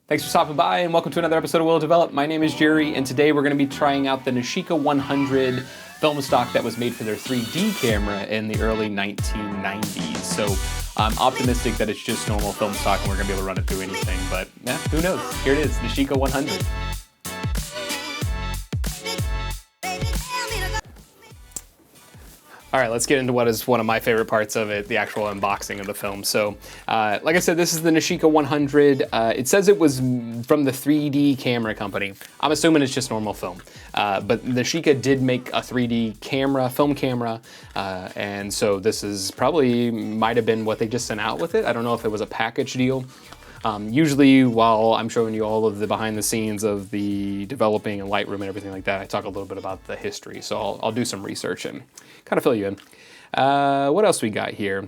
Thanks for stopping by and welcome to another episode of Will Develop. My name is Jerry and today we're going to be trying out the Nishika 100 film stock that was made for their 3D camera in the early 1990s. So I'm optimistic that it's just normal film stock and we're going to be able to run it through anything, but yeah, who knows? Here it is, Nishika 100. All right, let's get into what is one of my favorite parts of it, the actual unboxing of the film. So, like I said, this is the Nishika 100. It says it was from the 3D camera company. I'm assuming it's just normal film. But Nishika did make a 3D camera, film camera, and so this is probably, might have been what they just sent out with it. I don't know if it was a package deal. Usually while I'm showing you all of the behind the scenes of the developing and Lightroom and everything like that, I talk a little bit about the history. So I'll do some research and kind of fill you in. What else we got here?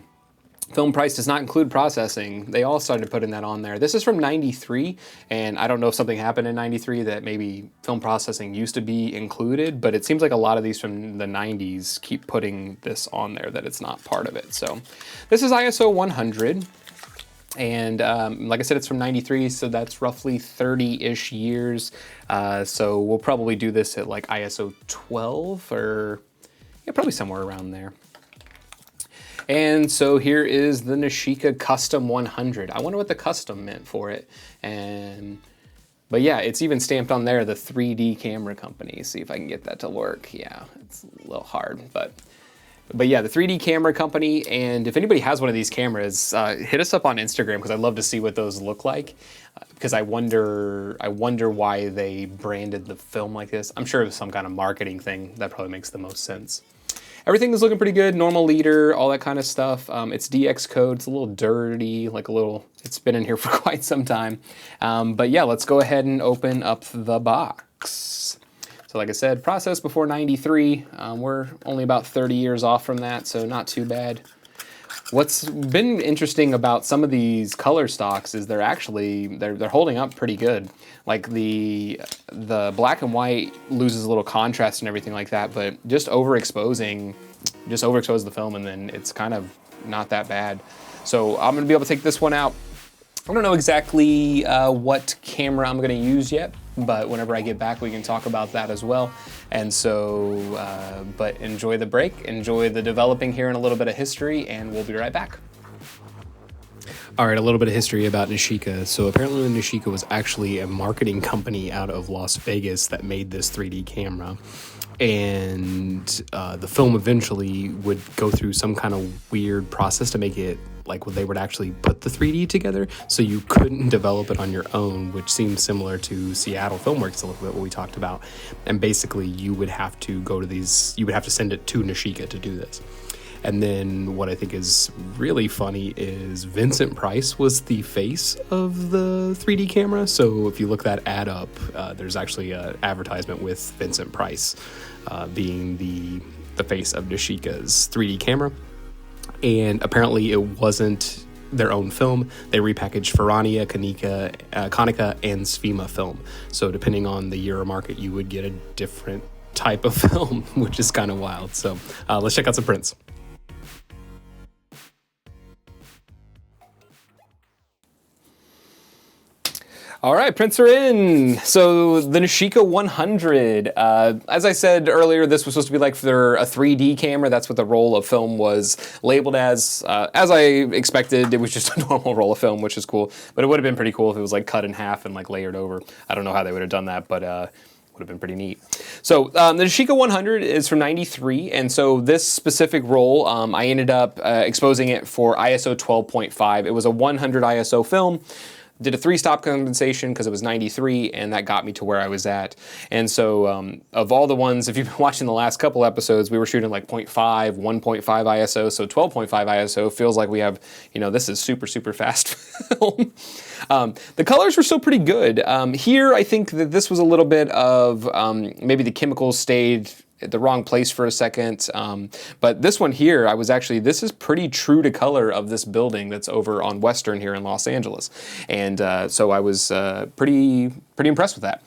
Film price does not include processing. They all started putting that on there. This is from 93, and I don't know if something happened in 93 that maybe film processing used to be included, but it seems like a lot of these from the 90s keep putting this on there that it's not part of it. So this is ISO 100. And like I said, it's from 93, so that's roughly 30-ish years. So we'll probably do this at like ISO 12 or yeah, probably somewhere around there. And so here is the Nishika Custom 100. I wonder what the custom meant for it. But yeah, it's even stamped on there, the 3D camera company. See if I can get that to work. Yeah, it's a little hard, but yeah, the 3D camera company, and if anybody has one of these cameras, hit us up on Instagram because I'd love to see what those look like. Because I wonder why they branded the film like this. I'm sure it was some kind of marketing thing. That probably makes the most sense. Everything is looking pretty good, normal leader, all that kind of stuff. It's DX code, it's a little dirty, it's been in here for quite some time. But yeah, let's go ahead and open up the box. So like I said, processed before 93. We're only about 30 years off from that, so not too bad. What's been interesting about some of these color stocks is they're holding up pretty good. Like the black and white loses a little contrast and everything like that, but just overexpose the film and then it's kind of not that bad. So I'm gonna be able to take this one out. I don't know exactly what camera I'm gonna use yet, but whenever I get back, we can talk about that as well. And so, but enjoy the break, enjoy the developing here and a little bit of history, and we'll be right back. All right, a little bit of history about Nishika. So apparently Nishika was actually a marketing company out of Las Vegas that made this 3D camera. And the film eventually would go through some kind of weird process to make it like they would actually put the 3D together, so you couldn't develop it on your own, which seems similar to Seattle Filmworks a little bit, what we talked about. And basically you would have to send it to Nishika to do this. And then what I think is really funny is Vincent Price was the face of the 3D camera. So if you look that ad up, there's actually an advertisement with Vincent Price being the face of Nishika's 3D camera. And apparently it wasn't their own film. They repackaged Ferrania, Konica, and Svema film. So depending on the year or market, you would get a different type of film, which is kind of wild. So let's check out some prints. All right, prints are in. So the Nishika 100, as I said earlier, this was supposed to be like for a 3D camera. That's what the roll of film was labeled as. As I expected, it was just a normal roll of film, which is cool. But it would have been pretty cool if it was like cut in half and like layered over. I don't know how they would have done that, but would have been pretty neat. So the Nishika 100 is from 93, and so this specific roll, I ended up exposing it for ISO 12.5. It was a 100 ISO film. Did a 3-stop compensation because it was 93, and that got me to where I was at. And so of all the ones, if you've been watching the last couple episodes, we were shooting like 0.5, 1.5 ISO, so 12.5 ISO feels like we have, this is super, super fast film. The colors were still pretty good. Here, I think that this was a little bit of maybe the chemicals stayed at the wrong place for a second. But this one here, this is pretty true to color of this building that's over on Western here in Los Angeles. And so I was pretty impressed with that.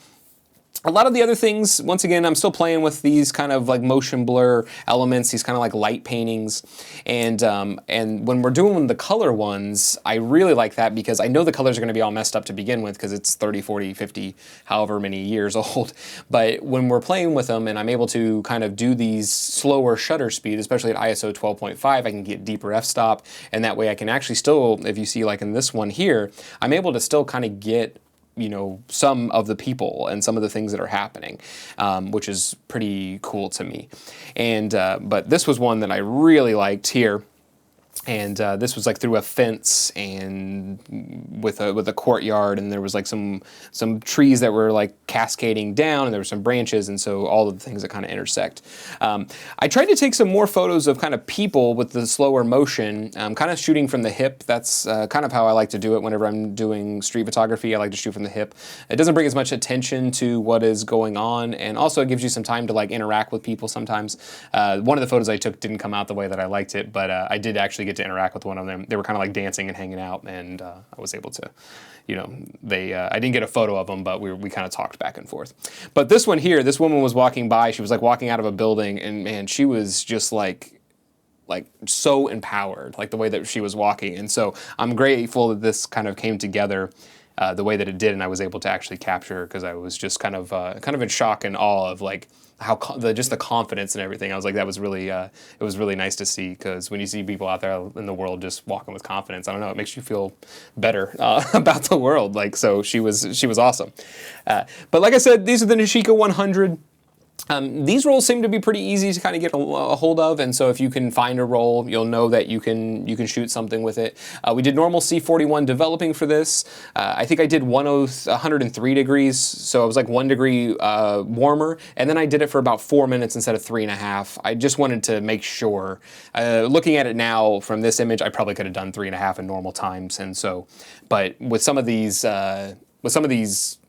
A lot of the other things, once again, I'm still playing with these kind of like motion blur elements, these kind of like light paintings. And when we're doing the color ones, I really like that because I know the colors are going to be all messed up to begin with because it's 30, 40, 50, however many years old. But when we're playing with them and I'm able to kind of do these slower shutter speed, especially at ISO 12.5, I can get deeper f-stop. And that way I can actually still, if you see like in this one here, I'm able to still kind of get, you know, some of the people and some of the things that are happening, which is pretty cool to me. And but this was one that I really liked here. And this was like through a fence and with a courtyard, and there was like some trees that were like cascading down, and there were some branches, and so all of the things that kind of intersect. I tried to take some more photos of kind of people with the slower motion, kind of shooting from the hip. That's kind of how I like to do it whenever I'm doing street photography. I like to shoot from the hip. It doesn't bring as much attention to what is going on, and also it gives you some time to like interact with people sometimes. One of the photos I took didn't come out the way that I liked it, but I did actually get to interact with one of them. They were kind of like dancing and hanging out, and I was able to, you know, I didn't get a photo of them, but we kind of talked back and forth. But this one here, this woman was walking by, she was like walking out of a building, and man, she was just like so empowered, like the way that she was walking. And so I'm grateful that this kind of came together the way that it did, and I was able to actually capture her because I was just kind of in shock and awe of like how just the confidence and everything. I was like, that was really it was really nice to see, because when you see people out there in the world just walking with confidence, I don't know, it makes you feel better about the world. Like, so she was awesome. But like I said, these are the Nishika 100. These rolls seem to be pretty easy to kind of get a hold of, and so if you can find a roll, you'll know that you can shoot something with it. We did normal C41 developing for this. I think I did 103 degrees, so it was like 1 degree warmer, and then I did it for about 4 minutes instead of 3.5. I just wanted to make sure. Looking at it now from this image, I probably could have done 3.5 in normal times, and so, but with some of these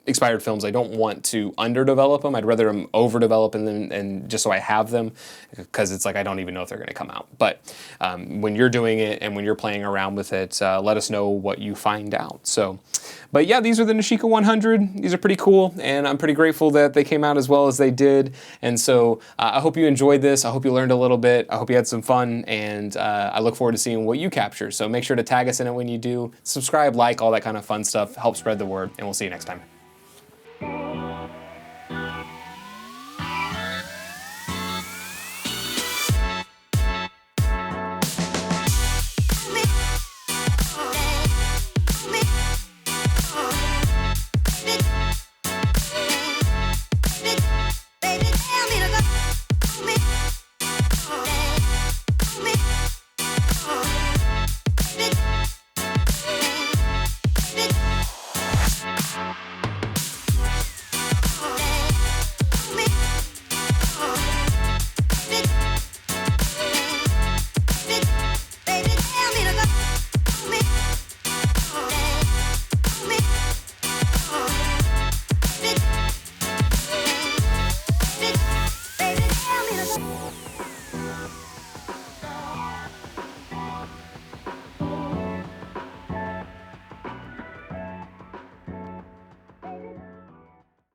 expired films, I don't want to underdevelop them. I'd rather them overdevelop and just so I have them, because it's like I don't even know if they're going to come out. But when you're doing it and when you're playing around with it, let us know what you find out. So, but yeah, these are the Nishika 100. These are pretty cool, and I'm pretty grateful that they came out as well as they did. And so I hope you enjoyed this. I hope you learned a little bit. I hope you had some fun, and I look forward to seeing what you capture. So make sure to tag us in it when you do. Subscribe, like, all that kind of fun stuff. Help spread the word, and we'll see you next time.